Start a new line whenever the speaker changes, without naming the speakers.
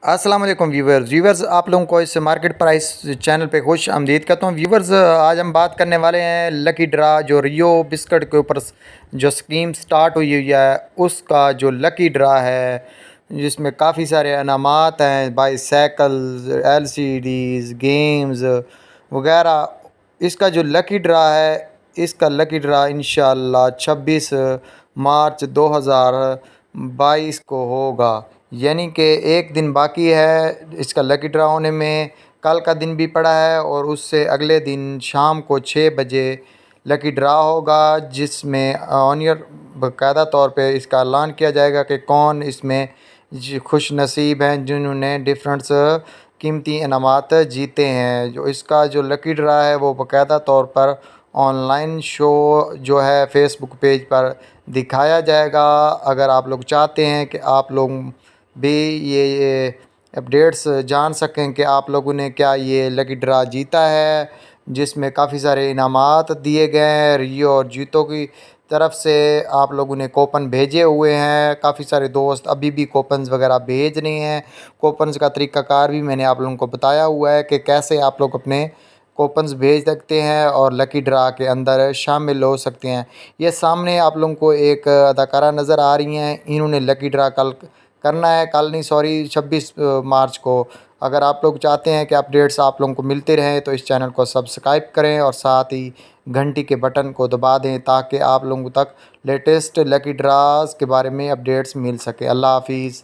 अस्सलाम वालेकुम व्यूवर्स आप लोगों को इस मार्केट प्राइस चैनल पे खुश आमदीद कहता हूँ। व्यूवर्स आज हम बात करने वाले हैं लकी ड्रा जो रियो बिस्किट के ऊपर जो स्कीम स्टार्ट हुई है उसका जो लकी ड्रा है, जिसमें काफ़ी सारे इनामात हैं, बाईसाइकिल्स, एलसीडीज़, गेम्स वगैरह। इसका जो लकी ड्रा है, इसका लकी ड्रा इंशाल्लाह 26 मार्च 2022 को होगा। यानी कि एक दिन बाकी है इसका लकी ड्रा होने में। कल का दिन भी पड़ा है और उससे अगले दिन शाम को 6 बजे लकी ड्रा होगा, जिसमें ऑनियर बाकायदा तौर पे इसका ऐलान किया जाएगा कि कौन इसमें खुश नसीब हैं जिन्होंने डिफरेंट कीमती इनामात जीते हैं। जो इसका जो लकी ड्रा है वो बाकायदा तौर पर ऑनलाइन शो जो है फेसबुक पेज पर दिखाया जाएगा। अगर आप लोग चाहते हैं कि आप लोग भी ये अपडेट्स जान सकें कि आप लोगों ने क्या ये लकी ड्रा जीता है, जिसमें काफ़ी सारे इनामात दिए गए हैं। रियो और जीतो की तरफ से आप लोगों ने कूपन भेजे हुए हैं। काफ़ी सारे दोस्त अभी भी कूपन्स वगैरह भेज रहे हैं। कूपन्स का तरीक़ाकार भी मैंने आप लोगों को बताया हुआ है कि कैसे आप लोग अपने कूपन्स भेज सकते हैं और लकी ड्रा के अंदर शामिल हो सकते हैं। ये सामने आप लोगों को एक अदाकारा नज़र आ रही हैं, इन्होंने लकी ड्रा कल करना है, कल नहीं सॉरी 26 मार्च को। अगर आप लोग चाहते हैं कि अपडेट्स आप लोगों को मिलते रहें तो इस चैनल को सब्सक्राइब करें और साथ ही घंटी के बटन को दबा दें ताकि आप लोगों तक लेटेस्ट लकी ड्रास के बारे में अपडेट्स मिल सके। अल्लाह हाफिज़।